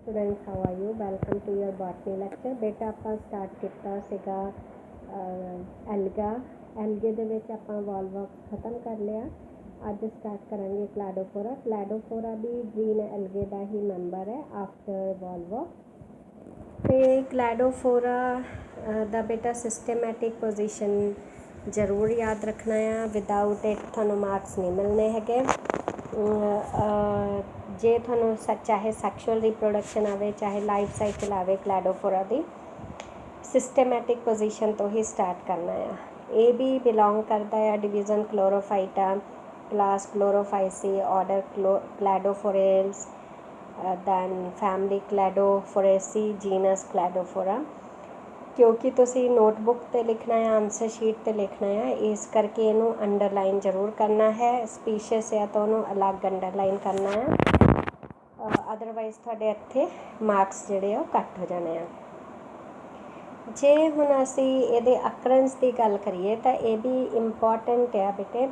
Students, how are you? Welcome to your botany lecture. बेटा ਆਪਾਂ start किया ਸੀਗਾ एलगे ਦੇ ਵਿੱਚ ਆਪਾਂ ਵੋਲਵਕ ਖਤਮ ਕਰ ਲਿਆ। ਅੱਜ ਸਟਾਰਟ ਕਰਾਂਗੇ ਕਲੈਡੋਫੋਰਾ। ਕਲੈਡੋਫੋਰਾ ਵੀ ਗ੍ਰੀਨ ਐਲਗੇ ਦਾ ਹੀ ਮੈਂਬਰ ਹੈ ਆਫਟਰ ਵੋਲਵਕ। ਤੇ ਕਲੈਡੋਫੋਰਾ ਦਾ ਬੇਟਾ ਸਿਸਟੇਮੈਟਿਕ ਪੋਜੀਸ਼ਨ ਜ਼ਰੂਰ ਯਾਦ ਰੱਖਣਾ ਆ। ਵਿਦਾਊਟ ਇਟ ਤੁਹਾਨੂੰ ਮਾਰਕਸ ਨਹੀਂ ਮਿਲਣੇ ਹੈਗੇ। ਜੇ ਤੁਹਾਨੂੰ ਚਾਹੇ ਸੈਕਸ਼ੂਅਲ ਰੀਪਰੋਡਕਸ਼ਨ ਆਵੇ, ਚਾਹੇ ਲਾਈਫ ਸਾਈਕਲ ਆਵੇ, ਕਲੈਡੋਫੋਰਾ ਦੀ ਸਿਸਟੇਮੈਟਿਕ ਪੋਜੀਸ਼ਨ ਤੋਂ ਹੀ ਸਟਾਰਟ ਕਰਨਾ ਆ। ਇਹ ਵੀ ਬਿਲੋਂਗ ਕਰਦਾ ਆ division Chlorophyta, class Chlorophyceae, order Cladophorales, then family Cladophoraceae, genus Cladophora. ਕਿਉਂਕਿ ਤੁਸੀਂ ਨੋਟਬੁੱਕ 'ਤੇ ਲਿਖਣਾ ਹੈ, ਆਨਸਰ ਸ਼ੀਟ 'ਤੇ ਲਿਖਣਾ ਹੈ, ਇਸ ਕਰਕੇ ਇਹਨੂੰ ਅੰਡਰਲਾਈਨ ਜ਼ਰੂਰ ਕਰਨਾ ਹੈ। ਸਪੀਸ਼ੀਸ ਹੈ ਤਾਂ ਉਹਨੂੰ ਅਲੱਗ ਅੰਡਰਲਾਈਨ ਕਰਨਾ ਹੈ, ਅਦਰਵਾਈਜ਼ ਤੁਹਾਡੇ ਇੱਥੇ ਮਾਰਕਸ ਜਿਹੜੇ ਆ ਉਹ ਕੱਟ ਹੋ ਜਾਣੇ ਆ। ਜੇ ਹੁਣ ਅਸੀਂ ਇਹਦੇ ਅਕਰੈਂਸ ਦੀ ਗੱਲ ਕਰੀਏ ਤਾਂ ਇਹ ਵੀ ਇੰਪੋਰਟੈਂਟ ਆ ਬੇਟੇ।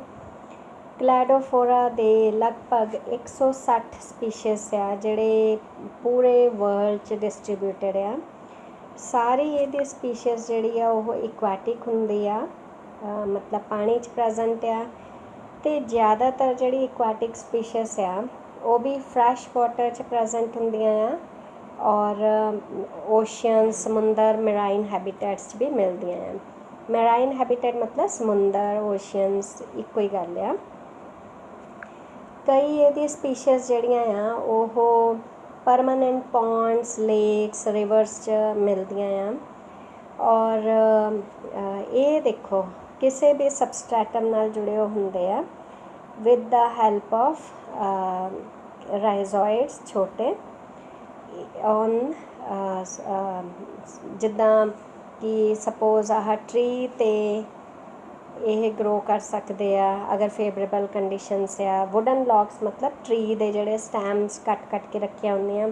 ਕਲੈਡੋਫੋਰਾ ਦੇ ਲਗਭਗ 160 ਸਪੀਸ਼ੀਸ ਆ ਜਿਹੜੇ ਪੂਰੇ ਵਰਲਡ 'ਚ ਡਿਸਟਰੀਬਿਊਟਡ ਆ। ਸਾਰੀ ਇਹਦੀ ਸਪੀਸ਼ੀਸ ਜਿਹੜੀ ਆ ਉਹ ਇਕੁਐਟਿਕ ਹੁੰਦੀ ਆ, ਮਤਲਬ ਪਾਣੀ 'ਚ ਪ੍ਰੈਜ਼ੈਂਟ ਆ। ਅਤੇ ਜ਼ਿਆਦਾਤਰ ਜਿਹੜੀ ਇਕੁਐਟਿਕ ਸਪੀਸ਼ੀਸ ਆ ਉਹ ਵੀ ਫਰੈਸ਼ ਵਾਟਰ 'ਚ ਪ੍ਰੈਜ਼ੈਂਟ ਹੁੰਦੀਆਂ ਆ, ਔਰ ਓਸ਼ੀਅਨ, ਸਮੁੰਦਰ, ਮੈਰਾਈਨ ਹੈਬੀਟੈਟਸ 'ਚ ਵੀ ਮਿਲਦੀਆਂ ਆ। ਮੈਰਾਈਨ ਹੈਬੀਟੈਟ ਮਤਲਬ ਸਮੁੰਦਰ, ਓਸ਼ੀਅਨਸ ਇੱਕੋ ਹੀ ਗੱਲ ਆ। ਕਈ ਇਹਦੀ ਸਪੀਸ਼ੀਸ ਜਿਹੜੀਆਂ ਆ ਉਹ ਪਰਮਾਨੈਂਟ ਪੌਂਡਸ, ਲੇਕਸ, ਰਿਵਰਸ 'ਚ ਮਿਲਦੀਆਂ ਆ। ਔਰ ਇਹ ਦੇਖੋ ਕਿਸੇ ਵੀ ਸਬਸਟ੍ਰੈਟਮ ਨਾਲ ਜੁੜੇ ਹੁੰਦੇ ਆ ਵਿਦ ਦਾ ਹੈਲਪ ਆਫ ਰਾਈਜ਼ੋਇਡਸ ਛੋਟੇ ਔਨ ਜਿੱਦਾਂ ਕਿ ਸਪੋਜ਼ ਆਹ ਟਰੀ 'ਤੇ ਇਹ ਗਰੋ ਕਰ ਸਕਦੇ ਆ ਅਗਰ ਫੇਵਰੇਬਲ ਕੰਡੀਸ਼ਨਸ ਆ। ਵੁਡਨ ਲੌਗਸ ਮਤਲਬ ਟਰੀ ਦੇ ਜਿਹੜੇ ਸਟੈਮਸ ਕੱਟ ਕੇ ਰੱਖੀਆਂ ਹੁੰਦੀਆਂ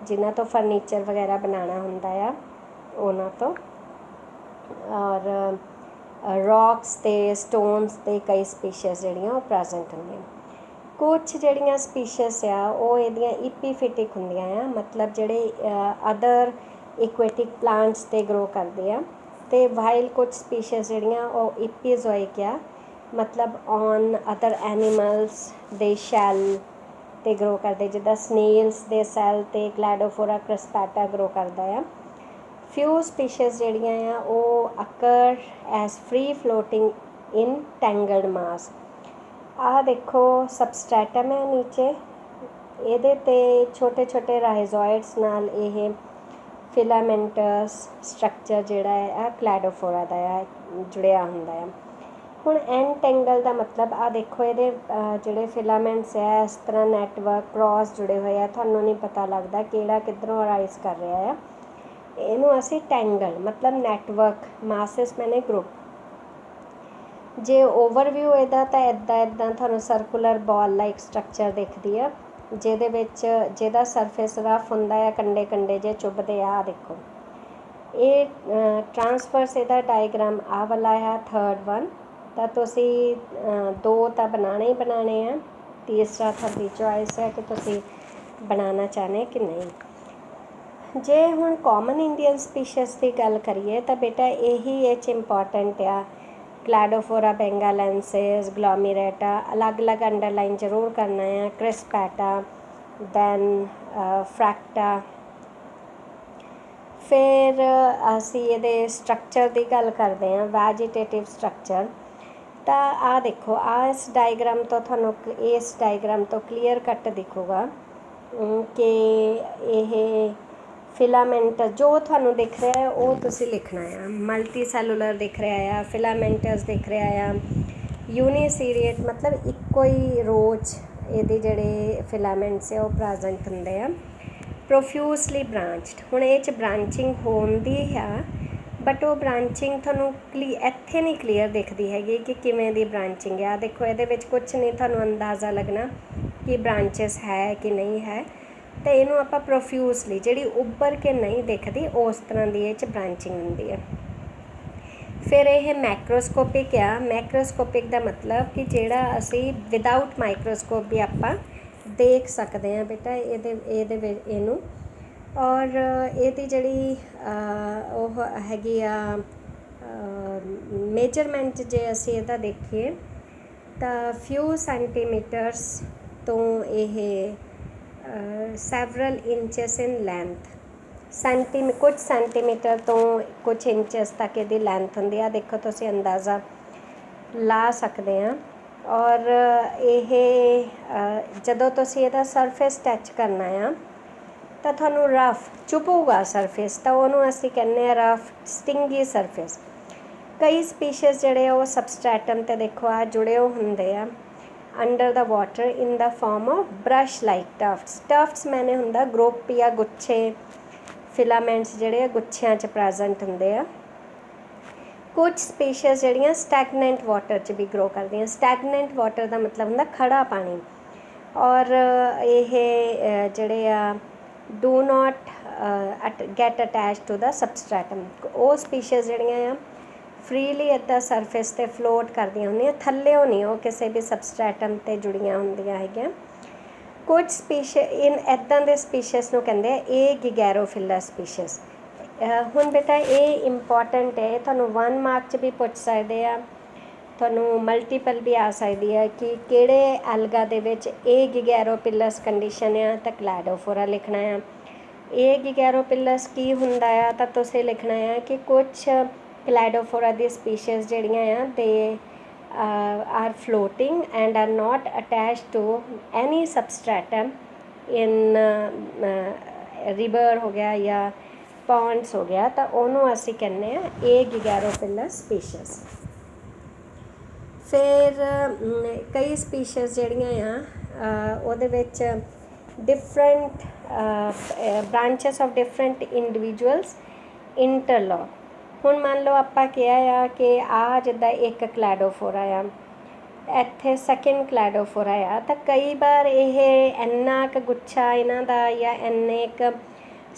ਜਿਨ੍ਹਾਂ ਤੋਂ ਫਰਨੀਚਰ ਵਗੈਰਾ ਬਣਾਉਣਾ ਹੁੰਦਾ ਆ, ਉਹਨਾਂ ਤੋਂ। ਔਰ ਰੌਕਸ 'ਤੇ, ਸਟੋਨਸ 'ਤੇ ਕਈ ਸਪੀਸ਼ੀਸ ਜਿਹੜੀਆਂ ਉਹ ਪ੍ਰੈਜ਼ੈਂਟ ਹੁੰਦੀਆਂ। ਕੁਛ ਜਿਹੜੀਆਂ ਸਪੀਸ਼ੀਸ ਆ ਉਹ ਇਹਦੀਆਂ ਇਪੀਫਿਟਿਕ ਹੁੰਦੀਆਂ ਆ, ਮਤਲਬ ਜਿਹੜੇ ਅਦਰ ਇਕੁਐਟਿਕ ਪਲਾਂਟਸ 'ਤੇ ਗਰੋ ਕਰਦੇ ਆ। ਅਤੇ ਵਾਈਲ ਕੁਛ ਸਪੀਸ਼ੀਸ ਜਿਹੜੀਆਂ ਉਹ ਇਪੀਜ਼ੋਇਕ ਆ, ਮਤਲਬ ਔਨ ਅਦਰ ਐਨੀਮਲਸ ਦੇ ਸ਼ੈਲ 'ਤੇ ਗਰੋ ਕਰਦੇ, ਜਿੱਦਾਂ ਸਨੇਲਸ ਦੇ ਸੈੱਲ 'ਤੇ ਕਲੈਡੋਫੋਰਾ ਕ੍ਰਿਸਪੈਟਾ ਗਰੋ ਕਰਦਾ ਆ। ਫਿਊ ਸਪੀਸ਼ੀਸ ਜਿਹੜੀਆਂ ਆ ਉਹ ਅਕਰ ਐਜ਼ ਫ੍ਰੀ ਫਲੋਟਿੰਗ ਇਨ ਟੈਂਗਲਡ ਮਾਸ। ਆਹ ਦੇਖੋ ਸਬਸਟ੍ਰੈਟਮ ਹੈ ਨੀਚੇ, ਇਹਦੇ 'ਤੇ ਛੋਟੇ ਛੋਟੇ ਰਾਈਜ਼ੋਇਡਸ ਨਾਲ ਇਹ ਫਿਲਾਮੈਂਟਸ ਸਟਰਕਚਰ ਜਿਹੜਾ ਹੈ ਕਲੈਡੋਫੋਰਾ ਦਾ ਆ ਜੁੜਿਆ ਹੁੰਦਾ ਆ। ਹੁਣ ਐਨਟੈਂਗਲ ਦਾ ਮਤਲਬ ਆਹ ਦੇਖੋ ਇਹਦੇ ਜਿਹੜੇ ਫਿਲਾਮੈਂਟਸ ਹੈ ਇਸ ਤਰ੍ਹਾਂ ਨੈਟਵਰਕ ਕ੍ਰੋਸ ਜੁੜੇ ਹੋਏ ਆ, ਤੁਹਾਨੂੰ ਨਹੀਂ ਪਤਾ ਲੱਗਦਾ ਕਿਹੜਾ ਕਿੱਧਰੋਂ ਅਰਾਈਜ਼ ਕਰ ਰਿਹਾ ਆ। ਇਹਨੂੰ ਅਸੀਂ ਟੈਂਗਲ ਮਤਲਬ ਨੈਟਵਰਕ, ਮਾਸਿਸ ਮੈਨੇ ਗਰੁੱਪ। ਜੇ ਓਵਰਵਿਊ ਇਹਦਾ ਤਾਂ ਇੱਦਾਂ ਤੁਹਾਨੂੰ ਸਰਕੂਲਰ ਬਾਲ ਲਾਈਕ ਸਟਰਕਚਰ ਦਿਖਦੀ ਆ, ਜਿਹਦਾ ਸਰਫੇਸ ਰਫ ਹੁੰਦਾ ਆ, ਕੰਡੇ ਜੇ ਚੁੱਭਦੇ ਆ। ਦੇਖੋ ਇਹ ਟਰਾਂਸਫਰਸ ਇਹਦਾ ਡਾਇਗਰਾਮ ਆਹ ਵਾਲਾ ਆ, ਥਰਡ ਵਨ। ਤਾਂ ਤੁਸੀਂ ਦੋ ਤਾਂ ਬਣਾਉਣੇ ਹੀ ਬਣਾਉਣੇ ਆ, ਤੀਸਰਾ ਤੁਹਾਡੀ ਚੋਇਸ ਹੈ ਕਿ ਤੁਸੀਂ ਬਣਾਉਣਾ ਚਾਹੁੰਦੇ ਕਿ ਨਹੀਂ। ਜੇ ਹੁਣ ਕਾਮਨ ਇੰਡੀਅਨ ਸਪੀਸ਼ੀਸ ਦੀ ਗੱਲ ਕਰੀਏ ਤਾਂ ਬੇਟਾ ਇਹੀ ਇਹ 'ਚ ਇੰਪੋਰਟੈਂਟ ਆ। ਕਲੈਡੋਫੋਰਾ ਬੈਂਗਾਲੈਂਸਿਸ, ਗਲੋਮੀਰੇਟਾ ਅਲੱਗ ਅੰਡਰਲਾਈਨ ਜ਼ਰੂਰ ਕਰਨਾ ਆ। ਕ੍ਰਿਸਪੈਟਾ, ਦੈਨ ਫਰੈਕਟਾ। ਫਿਰ ਅਸੀਂ ਇਹਦੇ ਸਟਰਕਚਰ ਦੀ ਗੱਲ ਕਰਦੇ ਹਾਂ, ਵੈਜੀਟੇਟਿਵ ਸਟਰਕਚਰ। ਤਾਂ ਆਹ ਦੇਖੋ ਇਸ ਡਾਇਗਰਾਮ ਤੋਂ ਤੁਹਾਨੂੰ ਇਸ ਡਾਇਗਰਾਮ ਤੋਂ ਕਲੀਅਰ ਕੱਟ ਦਿਖੂਗਾ ਕਿ ਇਹ ਫਿਲਾਮੈਂਟ ਜੋ ਤੁਹਾਨੂੰ ਦਿਖ ਰਿਹਾ ਹੈ ਉਹ ਤੁਸੀਂ ਲਿਖਣਾ ਆ। ਮਲਟੀ ਸੈਲੂਲਰ ਦਿਖ ਰਿਹਾ ਆ, ਫਿਲਾਮੈਂਟਸ ਦਿਖ ਰਿਹਾ ਆ, ਯੂਨੀਸੀਰੀਏਟ ਮਤਲਬ ਇੱਕੋ ਹੀ ਰੋਜ਼ ਇਹਦੇ ਜਿਹੜੇ ਫਿਲਾਮੈਂਟਸ ਆ ਉਹ ਪ੍ਰੈਜ਼ੈਂਟ ਹੁੰਦੇ ਆ। ਪ੍ਰੋਫਿਊਸਲੀ ਬ੍ਰਾਂਚਡ, ਹੁਣ ਇਹ 'ਚ ਬ੍ਰਾਂਚਿੰਗ ਹੁੰਦੀ ਆ ਬਟ ਉਹ ਬ੍ਰਾਂਚਿੰਗ ਤੁਹਾਨੂੰ ਇੱਥੇ ਨਹੀਂ ਕਲੀਅਰ ਦਿਖਦੀ ਹੈਗੀ ਕਿ ਕਿਵੇਂ ਦੀ ਬ੍ਰਾਂਚਿੰਗ ਆ। ਦੇਖੋ ਇਹਦੇ ਵਿੱਚ ਕੁਛ ਨਹੀਂ ਤੁਹਾਨੂੰ ਅੰਦਾਜ਼ਾ ਲੱਗਣਾ ਕਿ ਬ੍ਰਾਂਚਿਸ ਹੈ ਕਿ ਨਹੀਂ ਹੈ। ਅਤੇ ਇਹਨੂੰ ਆਪਾਂ ਪ੍ਰੋਫਿਊਸਲੀ, ਜਿਹੜੀ ਉੱਭਰ ਕੇ ਨਹੀਂ ਦਿਖਦੀ ਉਸ ਤਰ੍ਹਾਂ ਦੀ ਇਹ 'ਚ ਬ੍ਰਾਂਚਿੰਗ ਹੁੰਦੀ ਹੈ। ਫਿਰ ਇਹ ਮੈਕਰੋਸਕੋਪਿਕ ਆ। ਮੈਕਰੋਸਕੋਪਿਕ ਦਾ ਮਤਲਬ ਕਿ ਜਿਹੜਾ ਅਸੀਂ ਵਿਦਾਊਟ ਮਾਈਕਰੋਸਕੋਪ ਵੀ ਆਪਾਂ ਦੇਖ ਸਕਦੇ ਹਾਂ ਬੇਟਾ। ਇਹਨੂੰ ਔਰ ਇਹਦੀ ਜਿਹੜੀ ਉਹ ਹੈਗੀ ਆ ਮੇਜਰਮੈਂਟ ਜੇ ਅਸੀਂ ਇਹਦਾ ਦੇਖੀਏ ਤਾਂ ਫਿਊ ਸੈਂਟੀਮੀਟਰਸ ਤੋਂ ਇਹ ਸੈਵਰਲ ਇੰਚਸ ਇਨ ਲੈਂਥ ਕੁਝ ਸੈਂਟੀਮੀਟਰ ਤੋਂ ਕੁਝ ਇੰਚਸ ਤੱਕ ਇਹਦੀ ਲੈਂਥ ਹੁੰਦੀ ਆ। ਦੇਖੋ ਤੁਸੀਂ ਅੰਦਾਜ਼ਾ ਲਾ ਸਕਦੇ ਆ। ਔਰ ਇਹ ਜਦੋਂ ਤੁਸੀਂ ਇਹਦਾ ਸਰਫੇਸ ਟੱਚ ਕਰਨਾ ਆ ਤਾਂ ਤੁਹਾਨੂੰ ਰਫ ਚੁਭੂਗਾ ਸਰਫੇਸ, ਤਾਂ ਉਹਨੂੰ ਅਸੀਂ ਕਹਿੰਦੇ ਆ ਰਫ ਸਟਿੰਗੀ ਸਰਫੇਸ। ਕਈ ਸਪੀਸ਼ੀਜ਼ ਜਿਹੜੇ ਉਹ ਸਬਸਟ੍ਰੈਟਮ 'ਤੇ ਦੇਖੋ ਆ ਜੁੜੇ ਹੁੰਦੇ ਆ under the water in the form of brush like tufts. Tufts ਮੈਨੇ ਹੁੰਦਾ ਗਰੁੱਪ ਜਾਂ ਗੁੱਛੇ, ਫਿਲਾਮੈਂਟਸ ਜਿਹੜੇ ਆ ਗੁੱਛਿਆਂ 'ਚ ਪ੍ਰੈਜ਼ੈਂਟ ਹੁੰਦੇ ਆ। ਕੁਝ ਸਪੀਸ਼ੀਜ਼ ਜਿਹੜੀਆਂ ਸਟੈਗਨੈਂਟ ਵਾਟਰ 'ਚ ਵੀ ਗਰੋ ਕਰਦੀਆਂ। ਸਟੈਗਨੈਂਟ ਵਾਟਰ ਦਾ ਮਤਲਬ ਹੁੰਦਾ ਖੜਾ ਪਾਣੀ। ਔਰ ਇਹ ਜਿਹੜੇ ਆ do not get attach to the substratum. ਉਹ ਸਪੀਸ਼ੀਜ਼ ਜਿਹੜੀਆਂ ਆ ਫਰੀਲੀ ਇੱਦਾਂ ਸਰਫੇਸ 'ਤੇ ਫਲੋਟ ਕਰਦੀਆਂ ਹੁੰਦੀਆਂ, ਥੱਲਿਓਂ ਨਹੀਂ ਉਹ ਕਿਸੇ ਵੀ ਸਬਸਟ੍ਰੈਟਮ 'ਤੇ ਜੁੜੀਆਂ ਹੁੰਦੀਆਂ ਹੈਗੀਆਂ। ਕੁਝ ਇੱਦਾਂ ਦੇ ਸਪੀਸ਼ੀਜ਼ ਨੂੰ ਕਹਿੰਦੇ ਆ ਇਹ ਗਿਗੈਰੋਫਿਲਾ ਸਪੀਸ਼ੀਜ਼। ਹੁਣ ਬੇਟਾ ਇਹ ਇੰਪੋਰਟੈਂਟ ਹੈ, ਤੁਹਾਨੂੰ 1 ਮਾਰਕ 'ਚ ਵੀ ਪੁੱਛ ਸਕਦੇ ਆ, ਤੁਹਾਨੂੰ ਮਲਟੀਪਲ ਵੀ ਆ ਸਕਦੀ ਹੈ ਕਿ ਕਿਹੜੇ ਐਲਗਾ ਦੇ ਵਿੱਚ ਇਹ ਗਿਗੈਰੋਪਿਲਸ ਕੰਡੀਸ਼ਨ ਆ, ਤਾਂ ਕਲੈਡੋਫੋਰਾ ਲਿਖਣਾ ਆ। ਇਹ ਗਿਗੈਰੋਪਿਲਸ ਕੀ ਹੁੰਦਾ ਆ ਤਾਂ ਤੁਸੀਂ ਲਿਖਣਾ ਆ ਕਿ ਕੁਝ ਕਲੈਡੋਫੋਰਾ ਦੀ ਸਪੀਸ਼ੀਜ਼ ਜਿਹੜੀਆਂ ਆ ਦੇ are floating and are not attached to any substratum in river ਹੋ ਗਿਆ ਜਾਂ ਪੌਂਡਸ ਹੋ ਗਿਆ, ਤਾਂ ਉਹਨੂੰ ਅਸੀਂ ਕਹਿੰਦੇ ਆ ਇਹ ਗਿਗੈਰੋਪਿਲਸ ਸਪੀਸ਼ੀਜ਼। ਫਿਰ ਕਈ ਸਪੀਸ਼ੀਜ਼ ਜਿਹੜੀਆਂ ਆ ਉਹਦੇ ਵਿੱਚ different branches of different individuals interlock. ਹੁਣ ਮੰਨ ਲਓ ਆਪਾਂ ਕਿਹਾ ਆ ਕਿ ਆਹ ਜਿੱਦਾਂ ਇੱਕ ਕਲੈਡੋਫੋਰਾ ਆ, ਇੱਥੇ ਸੈਕਿੰਡ ਕਲੈਡੋਫੋਰਾ ਆ, ਤਾਂ ਕਈ ਵਾਰ ਇਹ ਇੰਨਾ ਕੁ ਗੁੱਛਾ ਇਹਨਾਂ ਦਾ ਜਾਂ ਇੰਨੇ ਕੁ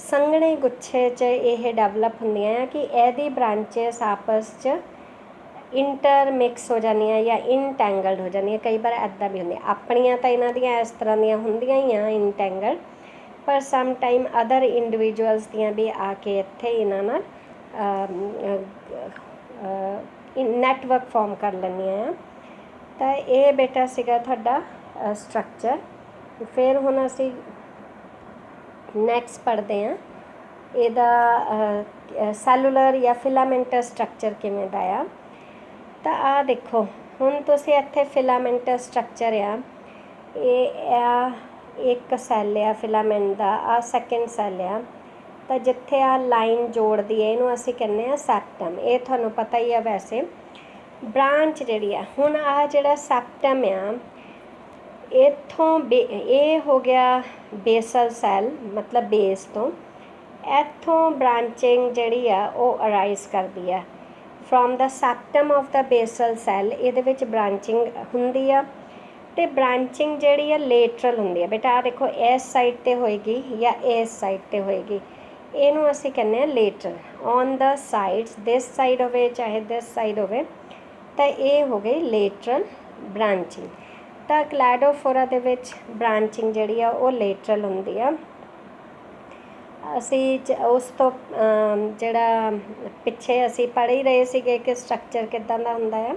ਸੰਘਣੇ ਗੁੱਛੇ 'ਚ ਇਹ ਡਿਵੈਲਪ ਹੁੰਦੀਆਂ ਆ ਕਿ ਇਹਦੀ ਬ੍ਰਾਂਚਸ ਆਪਸ 'ਚ ਇੰਟਰਮਿਕਸ ਹੋ ਜਾਂਦੀਆਂ ਜਾਂ ਇਨਟੈਂਗਲਡ ਹੋ ਜਾਂਦੀਆਂ। ਕਈ ਵਾਰ ਇੱਦਾਂ ਵੀ ਹੁੰਦੀਆਂ। ਆਪਣੀਆਂ ਤਾਂ ਇਹਨਾਂ ਦੀਆਂ ਇਸ ਤਰ੍ਹਾਂ ਦੀਆਂ ਹੁੰਦੀਆਂ ਹੀ ਆ ਇਨਟੈਂਗਲਡ, ਪਰ ਸਮ ਟਾਈਮ ਅਦਰ ਇੰਡੀਵਿਜੂਅਲਸ ਦੀਆਂ ਵੀ ਆ ਕੇ ਇੱਥੇ ਇਹਨਾਂ ਨਾਲ ਨੈਟਵਰਕ ਫਾਰਮ ਕਰ ਲੈਂਦੀਆਂ ਆ। ਤਾਂ ਇਹ ਬੇਟਾ ਸੀਗਾ ਤੁਹਾਡਾ ਸਟਰਕਚਰ। ਫਿਰ ਹੁਣ ਅਸੀਂ ਨੈਕਸਟ ਪੜ੍ਹਦੇ ਹਾਂ ਇਹਦਾ ਸੈਲੂਲਰ ਜਾਂ ਫਿਲਾਮੈਂਟਸ ਸਟਰਕਚਰ ਕਿਵੇਂ ਦਾ ਆ। ਤਾਂ ਆਹ ਦੇਖੋ ਹੁਣ ਤੁਸੀਂ ਇੱਥੇ ਫਿਲਾਮੈਂਟਸ ਸਟਰਕਚਰ ਆ, ਇਹ ਆ ਇੱਕ ਸੈੱਲ ਆ ਫਿਲਾਮੈਂਟ ਦਾ, ਆਹ ਸੈਕਿੰਡ ਸੈੱਲ ਆ। ਤਾਂ ਜਿੱਥੇ ਆ ਲਾਈਨ ਜੋੜਦੀ ਹੈ ਇਹਨੂੰ ਅਸੀਂ ਕਹਿੰਦੇ ਆ ਸੈਪਟਮ। ਇਹ ਤੁਹਾਨੂੰ ਪਤਾ ਹੀ ਆ ਵੈਸੇ। ਬ੍ਰਾਂਚ ਜਿਹੜੀ ਆ, ਹੁਣ ਆਹ ਜਿਹੜਾ ਸੈਪਟਮ ਆ ਇੱਥੋਂ ਇਹ ਹੋ ਗਿਆ ਬੇਸਲ ਸੈੱਲ, ਮਤਲਬ ਬੇਸ ਤੋਂ ਇੱਥੋਂ ਬ੍ਰਾਂਚਿੰਗ ਜਿਹੜੀ ਆ ਉਹ ਅਰਾਈਜ਼ ਕਰਦੀ ਆ from the septum of the basal cell. ਇਹਦੇ ਵਿੱਚ ਬ੍ਰਾਂਚਿੰਗ ਹੁੰਦੀ ਆ ਅਤੇ ਬ੍ਰਾਂਚਿੰਗ ਜਿਹੜੀ ਆ ਲੇਟਰਲ ਹੁੰਦੀ ਆ। ਬੇਟਾ ਆਹ ਦੇਖੋ ਇਸ ਸਾਈਡ 'ਤੇ ਹੋਏਗੀ ਜਾਂ ਇਸ ਸਾਈਡ 'ਤੇ ਹੋਏਗੀ, ਇਹਨੂੰ ਅਸੀਂ ਕਹਿੰਦੇ ਹਾਂ lateral. On the sides, this side ਹੋਵੇ ਚਾਹੇ ਦਿਸ ਸਾਈਡ ਹੋਵੇ, ਤਾਂ ਇਹ ਹੋ ਗਈ ਲੇਟਰਲ ਬ੍ਰਾਂਚਿੰਗ। ਤਾਂ ਕਲੈਡੋਫੋਰਾ ਦੇ ਵਿੱਚ ਬ੍ਰਾਂਚਿੰਗ ਜਿਹੜੀ ਆ ਉਹ ਲੇਟਰਲ ਹੁੰਦੀ ਆ। ਅਸੀਂ ਉਸ ਤੋਂ ਜਿਹੜਾ ਪਿੱਛੇ ਅਸੀਂ ਪੜ੍ਹ ਹੀ ਰਹੇ ਸੀਗੇ ਕਿ ਸਟਰਕਚਰ ਕਿੱਦਾਂ ਦਾ ਹੁੰਦਾ ਆ।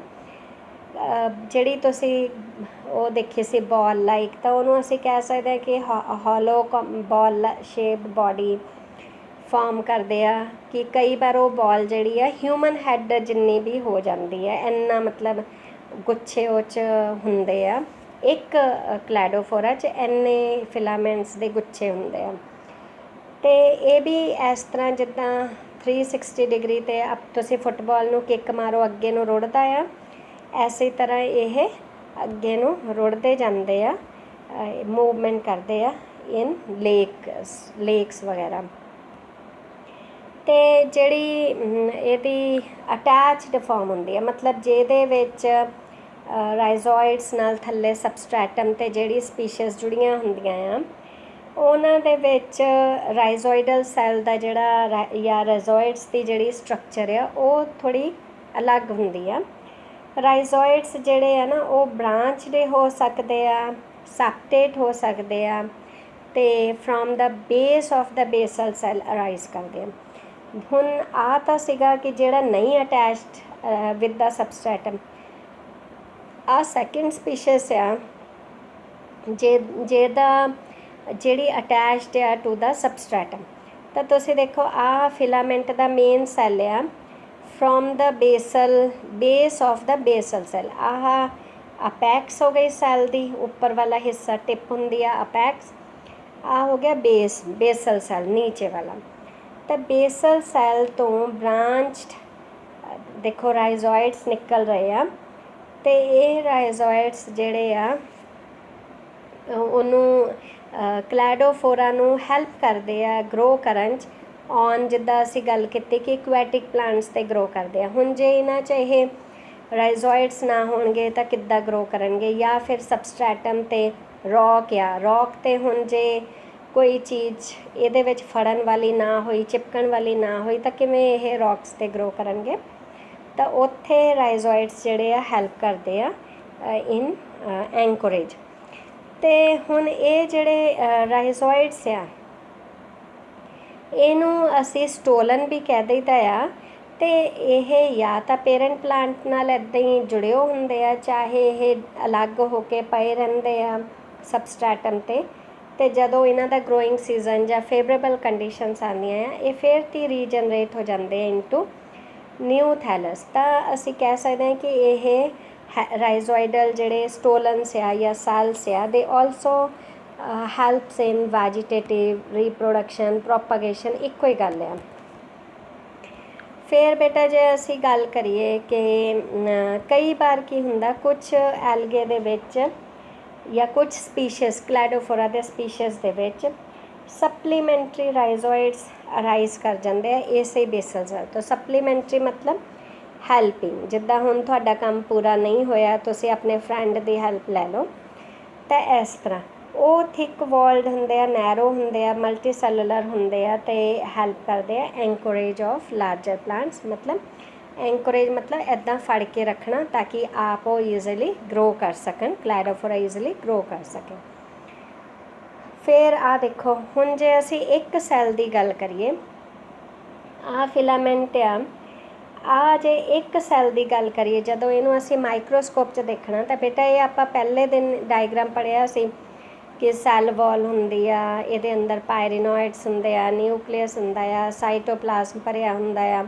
ਜਿਹੜੀ ਤੁਸੀਂ ਉਹ ਦੇਖੀ ਸੀ ਬਾਲ ਲਾਈਕ, ਤਾਂ ਉਹਨੂੰ ਅਸੀਂ ਕਹਿ ਸਕਦੇ ਹਾਂ ਕਿ ਹੋਲੋ ਬਾਲ ਸ਼ੇਪਡ ਬਾਡੀ ਫਾਰਮ ਕਰਦੇ ਆ। ਕਿ ਕਈ ਵਾਰ ਉਹ ਬਾਲ ਜਿਹੜੀ ਆ ਹਿਊਮਨ ਹੈਡ ਜਿੰਨੀ ਵੀ ਹੋ ਜਾਂਦੀ ਹੈ, ਇੰਨਾ ਮਤਲਬ ਗੁੱਛੇ ਉਹ 'ਚ ਹੁੰਦੇ ਆ। ਇੱਕ ਕਲੈਡੋਫੋਰਾ 'ਚ ਇੰਨੇ ਫਿਲਾਮੈਂਟਸ ਦੇ ਗੁੱਛੇ ਹੁੰਦੇ ਆ। ਅਤੇ ਇਹ ਵੀ ਇਸ ਤਰ੍ਹਾਂ ਜਿੱਦਾਂ 360 ਡਿਗਰੀ 'ਤੇ ਤੁਸੀਂ ਫੁੱਟਬਾਲ ਨੂੰ ਕਿੱਕ ਮਾਰੋ ਅੱਗੇ ਨੂੰ ਰੁੜਦਾ ਆ, ਐਸੇ ਤਰ੍ਹਾਂ ਇਹ ਅੱਗੇ ਨੂੰ ਰੁੜਦੇ ਜਾਂਦੇ ਆ, ਮੂਵਮੈਂਟ ਕਰਦੇ ਆ ਇਨ ਲੇਕਸ ਵਗੈਰਾ। ਅਤੇ ਜਿਹੜੀ ਇਹਦੀ ਅਟੈਚਡ ਫਾਰਮ ਹੁੰਦੀ ਹੈ, ਮਤਲਬ ਜਿਹਦੇ ਵਿੱਚ ਰਾਈਜ਼ੋਇਡਸ ਨਾਲ ਥੱਲੇ ਸਬਸਟ੍ਰੈਟਮ 'ਤੇ ਜਿਹੜੀ ਸਪੀਸ਼ੀਜ਼ ਜੁੜੀਆਂ ਹੁੰਦੀਆਂ ਆ, ਉਹਨਾਂ ਦੇ ਵਿੱਚ ਰਾਈਜ਼ੋਇਡਲ ਸੈੱਲ ਦਾ ਜਿਹੜਾ ਜਾਂ ਰਾਈਜ਼ੋਇਡਸ ਦੀ ਜਿਹੜੀ ਸਟਰਕਚਰ ਆ ਉਹ ਥੋੜ੍ਹੀ ਅਲੱਗ ਹੁੰਦੀ ਆ। ਰਾਈਜ਼ੋਇਡਸ ਜਿਹੜੇ ਆ ਨਾ ਉਹ ਬ੍ਰਾਂਚ ਦੇ ਹੋ ਸਕਦੇ ਆ, ਸੈਪਟੇਟ ਹੋ ਸਕਦੇ ਆ, ਤੇ from the base of the basal cell arise ਕਰਦੇ ਆ। ਹੁਣ ਆ ਤਾਂ ਸੀਗਾ ਕਿ ਜਿਹੜਾ ਨਹੀਂ ਅਟੈਚਡ ਵਿਦ ਦਾ ਸਬਸਟ੍ਰੈਟਮ। ਆ ਸੈਕਿੰਡ ਸਪੀਸ਼ੀਜ਼ ਆ ਜਿਹਦਾ ਜਿਹੜੀ ਅਟੈਚਡ ਆ ਟੂ ਦਾ ਸਬਸਟ੍ਰੈਟਮ। ਤਾਂ ਤੁਸੀਂ ਦੇਖੋ ਆ ਫਿਲਾਮੈਂਟ ਦਾ ਮੇਨ ਸੈੱਲ ਆ from the base of the basal cell. ਆਹ ਅਪੈਕਸ ਹੋ ਗਈ ਸੈੱਲ ਦੀ ਉੱਪਰ ਵਾਲਾ ਹਿੱਸਾ, ਟਿਪ ਹੁੰਦੀ ਆ ਅਪੈਕਸ। ਆ ਹੋ ਗਿਆ ਬੇਸਲ ਸੈੱਲ ਨੀਚੇ ਵਾਲਾ। ਤਾਂ ਬੇਸਲ ਸੈੱਲ ਤੋਂ ਬ੍ਰਾਂਚਡ ਦੇਖੋ ਰਾਈਜ਼ੋਇਡਸ ਨਿਕਲ ਰਹੇ ਆ, ਤੇ ਇਹ ਰਾਈਜ਼ੋਇਡਸ ਜਿਹੜੇ ਆ ਉਹਨੂੰ ਕਲੈਡੋਫੋਰਾ ਨੂੰ ਹੈਲਪ ਕਰਦੇ ਆ ਗਰੋ ਕਰਨ 'ਚ। ਜਿੱਦਾਂ ਅਸੀਂ ਗੱਲ ਕੀਤੀ ਕਿ ਇਕੁਐਟਿਕ ਪਲਾਂਟਸ 'ਤੇ ਗਰੋ ਕਰਦੇ ਆ। ਹੁਣ ਜੇ ਇਹਨਾਂ 'ਚ ਇਹ ਰਾਈਜ਼ੋਇਡਸ ਨਾ ਹੋਣਗੇ ਤਾਂ ਕਿੱਦਾਂ ਗਰੋ ਕਰਨਗੇ? ਜਾਂ ਫਿਰ ਸਬਸਟ੍ਰੈਟਮ 'ਤੇ ਰੌਕ 'ਤੇ ਹੁਣ ਜੇ ਕੋਈ ਚੀਜ਼ ਇਹਦੇ ਵਿੱਚ ਫੜਨ ਵਾਲੀ ਨਾ ਹੋਈ, ਚਿਪਕਣ ਵਾਲੀ ਨਾ ਹੋਈ, ਤਾਂ ਕਿਵੇਂ ਇਹ ਰੌਕਸ 'ਤੇ ਗਰੋ ਕਰਨਗੇ? ਤਾਂ ਉੱਥੇ ਰਾਈਜ਼ੋਇਡਸ ਜਿਹੜੇ ਆ ਹੈਲਪ ਕਰਦੇ ਆ ਇਨ ਐਂਕੋਰੇਜ। ਤੇ ਹੁਣ ਇਹ ਜਿਹੜੇ ਰਾਈਜ਼ੋਇਡਸ ਆ ਇਹਨੂੰ ਅਸੀਂ ਸਟੋਲਨ ਵੀ ਕਹਿ ਦਈਦਾ ਆ। ਤੇ ਇਹ ਜਾਂ ਤਾਂ ਪੇਰੈਂਟ ਪਲਾਂਟ ਨਾਲ ਇੱਦਾਂ ਹੀ ਜੁੜੇ ਹੁੰਦੇ ਆ, ਚਾਹੇ ਇਹ ਅਲੱਗ ਹੋ ਕੇ ਪਏ ਰਹਿੰਦੇ ਆ ਸਬਸਟ੍ਰੈਟਮ 'ਤੇ। ਤੇ ਜਦੋਂ ਇਹਨਾਂ ਦਾ ਗਰੋਇੰਗ ਸੀਜ਼ਨ ਜਾਂ ਫੇਵਰੇਬਲ ਕੰਡੀਸ਼ਨਸ ਆਉਂਦੀਆਂ ਆ, ਇਹ ਫਿਰ ਤੋਂ ਰੀਜਨਰੇਟ ਹੋ ਜਾਂਦੇ ਆ ਇਨਟੂ ਨਿਊ ਥੈਲਸ। ਤਾਂ ਅਸੀਂ ਕਹਿ ਸਕਦੇ ਹਾਂ ਕਿ ਇਹ ਰਾਈਜ਼ੋਇਡਲ ਜਿਹੜੇ ਸਟੋਲਨਸ ਆ ਜਾਂ ਸੈਲਸ ਆ, ਦੇ ਆਲਸੋ ਹੈਲਪਸ ਇਨ ਵੈਜੀਟੇਟਿਵ ਰੀਪਰੋਡਕਸ਼ਨ, ਪ੍ਰੋਪਾਗੇਸ਼ਨ, ਇੱਕੋ ਹੀ ਗੱਲ ਆ। ਫਿਰ ਬੇਟਾ ਜੇ ਅਸੀਂ ਗੱਲ ਕਰੀਏ ਕਿ ਕਈ ਵਾਰ ਕੀ ਹੁੰਦਾ, ਕੁਛ ਐਲਗੇ ਦੇ ਵਿੱਚ ਜਾਂ ਕੁਛ ਸਪੀਸ਼ੀਜ਼ ਕਲੈਡੋਫੋਰਾ ਦੇ ਸਪੀਸ਼ੀਜ਼ ਦੇ ਵਿੱਚ ਸਪਲੀਮੈਂਟਰੀ ਰਾਈਜ਼ੋਇਡਸ ਅਰਾਈਜ਼ ਕਰ ਜਾਂਦੇ ਆ ਇਸੇ ਬੇਸਲ ਸੈੱਲ ਤੋਂ। ਸਪਲੀਮੈਂਟਰੀ ਮਤਲਬ ਹੈਲਪਿੰਗ। ਜਿੱਦਾਂ ਹੁਣ ਤੁਹਾਡਾ ਕੰਮ ਪੂਰਾ ਨਹੀਂ ਹੋਇਆ, ਤੁਸੀਂ ਆਪਣੇ ਫਰੈਂਡ ਦੀ ਹੈਲਪ ਲੈ ਲਓ। ਤਾਂ ਇਸ ਤਰ੍ਹਾਂ ਉਹ ਥਿਕ ਵਾਲਡ ਹੁੰਦੇ ਆ, ਨੈਰੋ ਹੁੰਦੇ ਆ, ਮਲਟੀ ਸੈਲੂਲਰ ਹੁੰਦੇ ਆ, ਅਤੇ ਹੈਲਪ ਕਰਦੇ ਆ ਐਂਕੋਰੇਜ ਆਫ ਲਾਰਜਰ ਪਲਾਂਟਸ। ਮਤਲਬ ਐਂਕੋਰੇਜ ਮਤਲਬ ਇੱਦਾਂ ਫੜ ਕੇ ਰੱਖਣਾ ਤਾਂ ਕਿ ਆਪ ਉਹ ਈਜ਼ੀਲੀ ਗਰੋ ਕਰ ਸਕਣ, ਕਲੈਡੋਫੋਰਾ ਈਜ਼ੀਲੀ ਗਰੋ ਕਰ ਸਕੇ। ਫਿਰ ਆ ਦੇਖੋ, ਹੁਣ ਜੇ ਅਸੀਂ ਇੱਕ ਸੈੱਲ ਦੀ ਗੱਲ ਕਰੀਏ, ਆ ਫਿਲਾਮੈਂਟ ਆ ਜੇ ਇੱਕ ਸੈੱਲ ਦੀ ਗੱਲ ਕਰੀਏ, ਜਦੋਂ ਇਹਨੂੰ ਅਸੀਂ ਮਾਈਕਰੋਸਕੋਪ 'ਚ ਦੇਖਣਾ, ਤਾਂ ਬੇਟਾ ਇਹ ਆਪਾਂ ਪਹਿਲੇ ਦਿਨ ਡਾਇਗਰਾਮ ਪੜ੍ਹਿਆ ਸੀ ਕਿ ਸੈੱਲ ਵਾਲ ਹੁੰਦੀ ਆ, ਇਹਦੇ ਅੰਦਰ ਪਾਇਰੀਨੋਇਡਸ ਹੁੰਦੇ ਆ, ਨਿਊਕਲੀਅਸ ਹੁੰਦਾ ਆ, ਸਾਈਟੋਪਲਾਜ਼ਮ ਭਰਿਆ ਹੁੰਦਾ ਆ,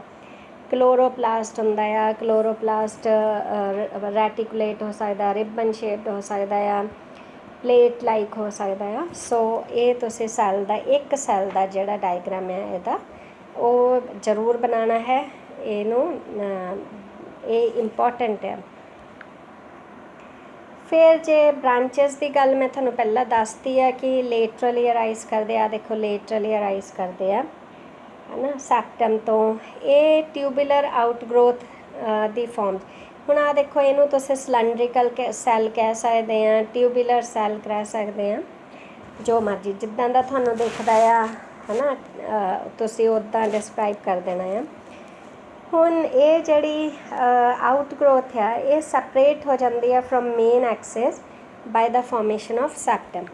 ਕਲੋਰੋਪਲਾਸਟ ਹੁੰਦਾ ਆ। ਕਲੋਰੋਪਲਾਸਟ ਰੈਟੀਕੂਲੇਟ ਹੋ ਸਕਦਾ, ਰਿਬਨ ਸ਼ੇਪਡ ਹੋ ਸਕਦਾ ਆ, ਪਲੇਟ ਲਾਈਕ ਹੋ ਸਕਦਾ ਆ। ਸੋ ਇਹ ਤੁਸੀਂ ਸੈੱਲ ਦਾ ਇੱਕ ਸੈੱਲ ਦਾ ਜਿਹੜਾ ਡਾਇਗਰਾਮ ਹੈ ਇਹਦਾ ਉਹ ਜ਼ਰੂਰ ਬਣਾਉਣਾ ਹੈ। ਇਹਨੂੰ ਇਹ ਇੰਪੋਰਟੈਂਟ ਹੈ। ਫਿਰ ਜੇ ਬ੍ਰਾਂਚਿਸ ਦੀ ਗੱਲ ਮੈਂ ਤੁਹਾਨੂੰ ਪਹਿਲਾਂ ਦੱਸਤੀ ਆ ਕਿ ਲੇਟਰਲੀ ਅਰਾਈਜ਼ ਕਰਦੇ ਆ। ਦੇਖੋ ਲੇਟਰਲੀ ਅਰਾਈਜ਼ ਕਰਦੇ ਆ, ਹੈ ਨਾ, ਸੈਪਟਮ ਤੋਂ। ਇਹ ਟਿਊਬੂਲਰ ਆਊਟਗਰੋਥ ਦੀ ਫਾਰਮ। ਹੁਣ ਆ ਦੇਖੋ, ਇਹਨੂੰ ਤੁਸੀਂ ਸਿਲੰਡਰੀਕਲ ਸੈੱਲ ਕਹਿ ਸਕਦੇ ਆ, ਟਿਊਬੂਲਰ ਸੈੱਲ ਕਹਿ ਸਕਦੇ ਆ, ਜੋ ਮਰਜ਼ੀ ਜਿੱਦਾਂ ਦਾ ਤੁਹਾਨੂੰ ਦਿਖਦਾ ਆ, ਹੈ ਨਾ, ਤੁਸੀਂ ਉੱਦਾਂ ਡਿਸਕ੍ਰਾਈਬ ਕਰ ਦੇਣਾ ਆ। ਹੁਣ ਇਹ ਜਿਹੜੀ ਆਊਟਗਰੋਥ ਆ, ਇਹ ਸੈਪਰੇਟ ਹੋ ਜਾਂਦੀ ਆ from main axis by the formation of septum.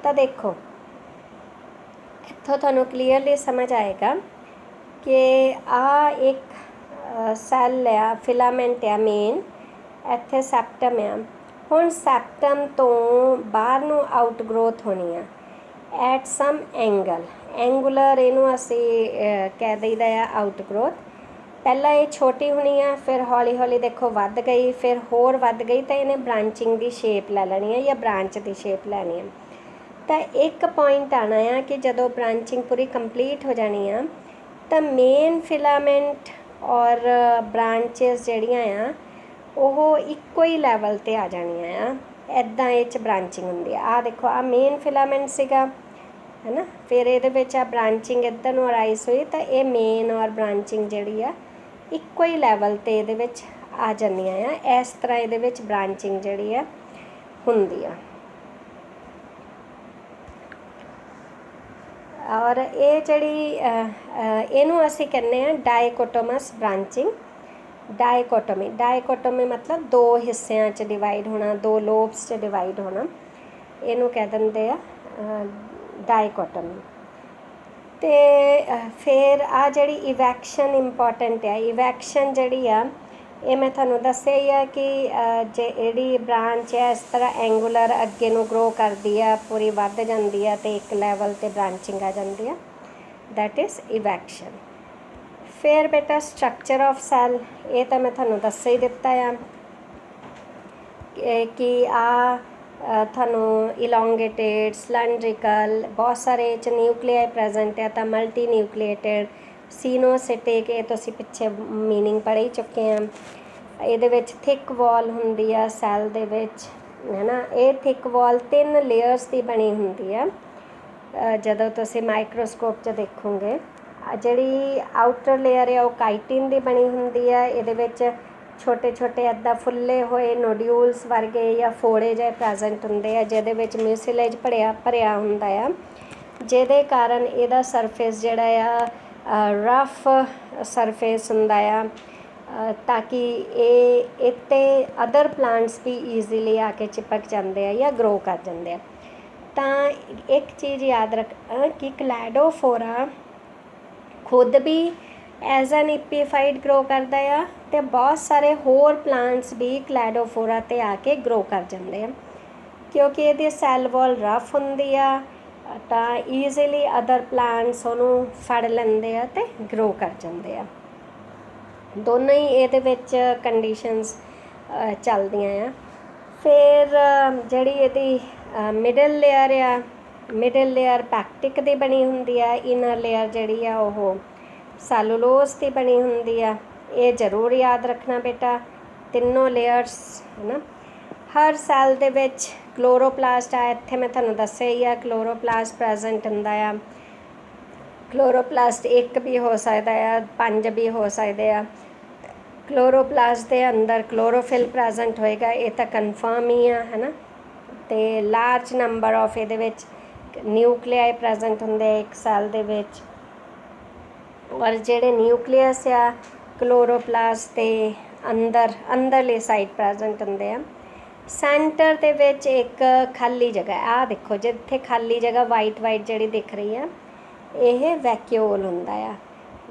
ਤਾਂ ਦੇਖੋ ਇੱਥੋਂ ਤੁਹਾਨੂੰ ਕਲੀਅਰਲੀ ਸਮਝ ਆਏਗਾ ਕਿ ਆ ਇੱਕ ਸੈੱਲ ਆ, ਫਿਲਾਮੈਂਟ ਆ ਮੇਨ, ਇੱਥੇ ਸੈਪਟਮ ਆ। ਹੁਣ ਸੈਪਟਮ ਤੋਂ ਬਾਹਰ ਨੂੰ ਆਊਟਗਰੋਥ ਹੋਣੀ ਆ ਐਟ ਸਮ ਐਂਗੂਲਰ, ਇਹਨੂੰ ਅਸੀਂ ਕਹਿ ਦਈਦਾ ਆ ਆਊਟਗਰੋਥ। ਪਹਿਲਾਂ ਇਹ ਛੋਟੀ ਹੋਣੀ ਆ, ਫਿਰ ਹੌਲੀ ਹੌਲੀ ਦੇਖੋ ਵੱਧ ਗਈ, ਫਿਰ ਹੋਰ ਵੱਧ ਗਈ, ਤਾਂ ਇਹਨੇ ਬ੍ਰਾਂਚਿੰਗ ਦੀ ਸ਼ੇਪ ਲੈ ਲੈਣੀ ਆ ਜਾਂ ਬ੍ਰਾਂਚ ਦੀ ਸ਼ੇਪ ਲੈਣੀ ਆ। ਤਾਂ ਇੱਕ ਪੁਆਇੰਟ ਆਉਣਾ ਆ ਕਿ ਜਦੋਂ ਬ੍ਰਾਂਚਿੰਗ ਪੂਰੀ ਕੰਪਲੀਟ ਹੋ ਜਾਣੀ ਆ, ਤਾਂ ਮੇਨ ਫਿਲਾਮੈਂਟ ਔਰ ਬ੍ਰਾਂਚਿਸ ਜਿਹੜੀਆਂ ਆ ਉਹ ਇੱਕੋ ਹੀ ਲੈਵਲ 'ਤੇ ਆ ਜਾਣੀਆਂ ਆ। ਇੱਦਾਂ ਇਹ 'ਚ ਬ੍ਰਾਂਚਿੰਗ ਹੁੰਦੀ ਆ। ਆਹ ਦੇਖੋ, ਆਹ ਮੇਨ ਫਿਲਾਮੈਂਟ ਸੀਗਾ, ਹੈ ਨਾ, ਫਿਰ ਇਹਦੇ ਵਿੱਚ ਆ ਬ੍ਰਾਂਚਿੰਗ ਇੱਧਰ ਨੂੰ ਅਰਾਈਜ਼ ਹੋਈ, ਤਾਂ ਇਹ ਮੇਨ ਔਰ ਬ੍ਰਾਂਚਿੰਗ ਜਿਹੜੀ ਆ ਇੱਕੋ ਹੀ ਲੈਵਲ 'ਤੇ ਇਹਦੇ ਵਿੱਚ ਆ ਜਾਂਦੀਆਂ ਆ। ਇਸ ਤਰ੍ਹਾਂ ਇਹਦੇ ਵਿੱਚ ਬ੍ਰਾਂਚਿੰਗ ਜਿਹੜੀ ਆ ਹੁੰਦੀ ਆ। ਔਰ ਇਹ ਜਿਹੜੀ ਇਹਨੂੰ ਅਸੀਂ ਕਹਿੰਦੇ ਆ ਡਾਇਕੋਟੋਮਸ ਬ੍ਰਾਂਚਿੰਗ। ਡਾਇਕੋਟੋਮੀ ਮਤਲਬ ਦੋ ਹਿੱਸਿਆਂ 'ਚ ਡਿਵਾਈਡ ਹੋਣਾ, ਦੋ ਲੋਬਸ 'ਚ ਡਿਵਾਈਡ ਹੋਣਾ, ਇਹਨੂੰ ਕਹਿ ਦਿੰਦੇ ਆ ਡਾਈਕੋਟਮੀ। ਤੇ ਫਿਰ ਆ ਜਿਹੜੀ ਇਵੈਕਸ਼ਨ ਇੰਪੋਰਟੈਂਟ ਆ। ਇਵੈਕਸ਼ਨ ਜਿਹੜੀ ਆ ਇਹ ਮੈਂ ਤੁਹਾਨੂੰ ਦੱਸਿਆ ਹੀ ਆ ਕਿ ਜਿਹੜੀ ਬ੍ਰਾਂਚ ਹੈ ਇਸ ਤਰ੍ਹਾਂ ਐਂਗੂਲਰ ਅੱਗੇ ਨੂੰ ਗਰੋ ਕਰਦੀ ਆ, ਪੂਰੀ ਵੱਧ ਜਾਂਦੀ ਆ ਅਤੇ ਇੱਕ ਲੈਵਲ 'ਤੇ ਬ੍ਰਾਂਚਿੰਗ ਆ ਜਾਂਦੀ ਆ, ਦੈਟ ਇਜ਼ ਇਵੈਕਸ਼ਨ। ਫਿਰ ਬੇਟਾ ਸਟਰਕਚਰ ਆਫ ਸੈੱਲ, ਇਹ ਤਾਂ ਮੈਂ ਤੁਹਾਨੂੰ ਦੱਸ ਹੀ ਦਿੱਤਾ ਆ ਕਿ ਆ ਤੁਹਾਨੂੰ ਇਲੋਂਗੇਟਿਡ, ਸਿਲੰਡਰੀਕਲ, ਬਹੁਤ ਸਾਰੇ ਇਹ 'ਚ ਨਿਊਕਲੀਆਈ ਪ੍ਰੈਜੈਂਟ ਆ, ਤਾਂ ਮਲਟੀ ਨਿਊਕਲੀਏਟਿਡ, ਸੀਨੋਸਿਟਿਕ, ਇਹ ਤੁਸੀਂ ਪਿੱਛੇ ਮੀਨਿੰਗ ਪੜ੍ਹ ਹੀ ਚੁੱਕੇ ਆ। ਇਹਦੇ ਵਿੱਚ ਥਿਕ ਵਾਲ ਹੁੰਦੀ ਆ ਸੈੱਲ ਦੇ ਵਿੱਚ, ਹੈ ਨਾ। ਇਹ ਥਿਕ ਵਾਲ 3 ਲੇਅਰਸ ਦੀ ਬਣੀ ਹੁੰਦੀ ਆ ਜਦੋਂ ਤੁਸੀਂ ਮਾਈਕਰੋਸਕੋਪ 'ਚ ਦੇਖੋਗੇ। ਜਿਹੜੀ ਆਊਟਰ ਲੇਅਰ ਆ ਉਹ ਕਾਈਟਿਨ ਦੀ ਬਣੀ ਹੁੰਦੀ ਆ। ਇਹਦੇ ਵਿੱਚ ਛੋਟੇ ਛੋਟੇ ਇੱਦਾਂ ਫੁੱਲੇ ਹੋਏ ਨੋਡਿਊਲਸ ਵਰਗੇ ਜਾਂ ਫੋੜੇ ਜਿਹੇ ਪ੍ਰੈਜੈਂਟ ਹੁੰਦੇ ਆ, ਜਿਹਦੇ ਵਿੱਚ ਮਿਊਸਿਲੇਜ ਭਰਿਆ ਹੁੰਦਾ ਆ, ਜਿਹਦੇ ਕਾਰਨ ਇਹਦਾ ਸਰਫੇਸ ਜਿਹੜਾ ਆ ਰਫ ਸਰਫੇਸ ਹੁੰਦਾ ਆ, ਤਾਂ ਕਿ ਇਹ ਇੱਥੇ ਅਦਰ ਪਲਾਂਟਸ ਵੀ ਈਜ਼ੀਲੀ ਆ ਕੇ ਚਿਪਕ ਜਾਂਦੇ ਆ ਜਾਂ ਗਰੋ ਕਰ ਜਾਂਦੇ ਆ। ਤਾਂ ਇੱਕ ਚੀਜ਼ ਯਾਦ ਰੱਖਣਾ ਕਿ ਕਲੈਡੋਫੋਰਾ ਖੁਦ ਵੀ ਐਜ਼ ਐਨ ਇਪੀਫਾਈਡ ਗਰੋ ਕਰਦਾ ਆ, ਅਤੇ ਬਹੁਤ ਸਾਰੇ ਹੋਰ ਪਲਾਂਟਸ ਵੀ ਕਲੈਡੋਫੋਰਾ 'ਤੇ ਆ ਕੇ ਗਰੋ ਕਰ ਜਾਂਦੇ ਆ, ਕਿਉਂਕਿ ਇਹਦੀ ਸੈੱਲ ਵਾਲ ਰਫ ਹੁੰਦੀ ਆ, ਤਾਂ ਈਜ਼ੀਲੀ ਅਦਰ ਪਲਾਂਟਸ ਉਹਨੂੰ ਫੜ ਲੈਂਦੇ ਆ ਅਤੇ ਗਰੋ ਕਰ ਜਾਂਦੇ ਆ। ਦੋਨੋਂ ਹੀ ਇਹਦੇ ਵਿੱਚ ਕੰਡੀਸ਼ਨਸ ਚੱਲਦੀਆਂ ਆ। ਫਿਰ ਜਿਹੜੀ ਇਹਦੀ ਮਿਡਲ ਲੇਅਰ ਆ, ਮਿਡਲ ਲੇਅਰ ਪੈਕਟਿਕ ਦੀ ਬਣੀ ਹੁੰਦੀ ਆ, ਇਨਰ ਲੇਅਰ ਜਿਹੜੀ ਆ ਉਹ ਸੈਲੂਲੋਸ ਦੀ ਬਣੀ ਹੁੰਦੀ ਆ। ਇਹ ਜ਼ਰੂਰ ਯਾਦ ਰੱਖਣਾ ਬੇਟਾ, ਤਿੰਨੋਂ ਲੇਅਰਸ, ਹੈ ਨਾ। ਹਰ ਸੈੱਲ ਦੇ ਵਿੱਚ ਕਲੋਰੋਪਲਾਸਟ ਆ, ਇੱਥੇ ਮੈਂ ਤੁਹਾਨੂੰ ਦੱਸਿਆ ਹੀ ਆ ਕਲੋਰੋਪਲਾਸਟ ਪ੍ਰੈਜੈਂਟ ਹੁੰਦਾ ਆ। ਕਲੋਰੋਪਲਾਸਟ 1 ਵੀ ਹੋ ਸਕਦਾ ਆ, 5 ਵੀ ਹੋ ਸਕਦੇ ਆ। ਕਲੋਰੋਪਲਾਸਟ ਦੇ ਅੰਦਰ ਕਲੋਰੋਫਿਲ ਪ੍ਰੈਜੈਂਟ ਹੋਏਗਾ, ਇਹ ਤਾਂ ਕਨਫਰਮ ਹੀ ਆ, ਹੈ ਨਾ। ਅਤੇ ਲਾਰਜ ਨੰਬਰ ਆਫ ਇਹਦੇ ਵਿੱਚ ਨਿਊਕਲੀਆਈ ਪ੍ਰੈਜੈਂਟ ਹੁੰਦੇ ਆ ਇੱਕ ਸੈੱਲ ਦੇ ਵਿੱਚ, ਔਰ ਜਿਹੜੇ ਨਿਊਕਲੀਅਸ ਆ ਕਲੋਰੋਪਲਾਸਟ ਦੇ ਅੰਦਰਲੇ ਸਾਈਡ ਪ੍ਰੈਜੈਂਟ ਹੁੰਦੇ ਆ। ਸੈਂਟਰ ਦੇ ਵਿੱਚ ਇੱਕ ਖਾਲੀ ਜਗ੍ਹਾ, ਆਹ ਦੇਖੋ ਜਿੱਥੇ ਖਾਲੀ ਜਗ੍ਹਾ ਵਾਈਟ ਜਿਹੜੀ ਦਿਖ ਰਹੀ ਆ, ਇਹ ਵੈਕਿਊਲ ਹੁੰਦਾ ਆ।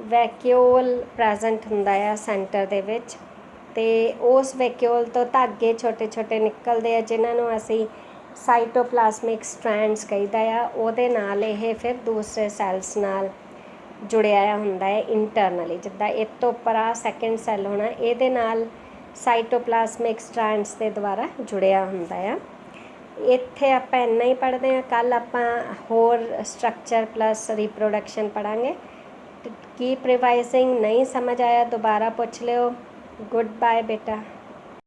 ਵੈਕਿਊਲ ਪ੍ਰੈਜੈਂਟ ਹੁੰਦਾ ਆ ਸੈਂਟਰ ਦੇ ਵਿੱਚ, ਅਤੇ ਉਸ ਵੈਕਿਊਲ ਤੋਂ ਧਾਗੇ ਛੋਟੇ ਛੋਟੇ ਨਿਕਲਦੇ ਆ, ਜਿਨ੍ਹਾਂ ਨੂੰ ਅਸੀਂ ਸਾਈਟੋਪਲਾਜ਼ਮਿਕ ਸਟ੍ਰੈਂਡਸ ਕਹਿੰਦਾ ਆ। ਉਹਦੇ ਨਾਲ ਇਹ ਫਿਰ ਦੂਸਰੇ ਸੈੱਲਸ ਨਾਲ ਜੁੜਿਆ ਹੁੰਦਾ ਹੈ ਇੰਟਰਨਲੀ। ਜਿੱਦਾਂ ਇਹ ਤੋਂ ਉੱਪਰ ਆ ਸੈਕਿੰਡ ਸੈੱਲ ਹੋਣਾ, ਇਹਦੇ ਨਾਲ ਸਾਈਟੋਪਲਾਜ਼ਮਿਕ ਸਟ੍ਰੈਂਡਸ ਦੇ ਦੁਆਰਾ ਜੁੜਿਆ ਹੁੰਦਾ ਆ। ਇੱਥੇ ਆਪਾਂ ਇੰਨਾ ਹੀ ਪੜ੍ਹਦੇ ਹਾਂ। ਕੱਲ੍ਹ ਆਪਾਂ ਹੋਰ ਸਟਰਕਚਰ ਪਲੱਸ ਰੀਪਰੋਡਕਸ਼ਨ ਪੜ੍ਹਾਂਗੇ। ਕੀਪ ਰਿਵਾਈਜ਼ਿੰਗ, ਨਹੀਂ ਸਮਝ ਆਇਆ ਦੁਬਾਰਾ ਪੁੱਛ ਲਿਓ। ਗੁੱਡ ਬਾਏ ਬੇਟਾ।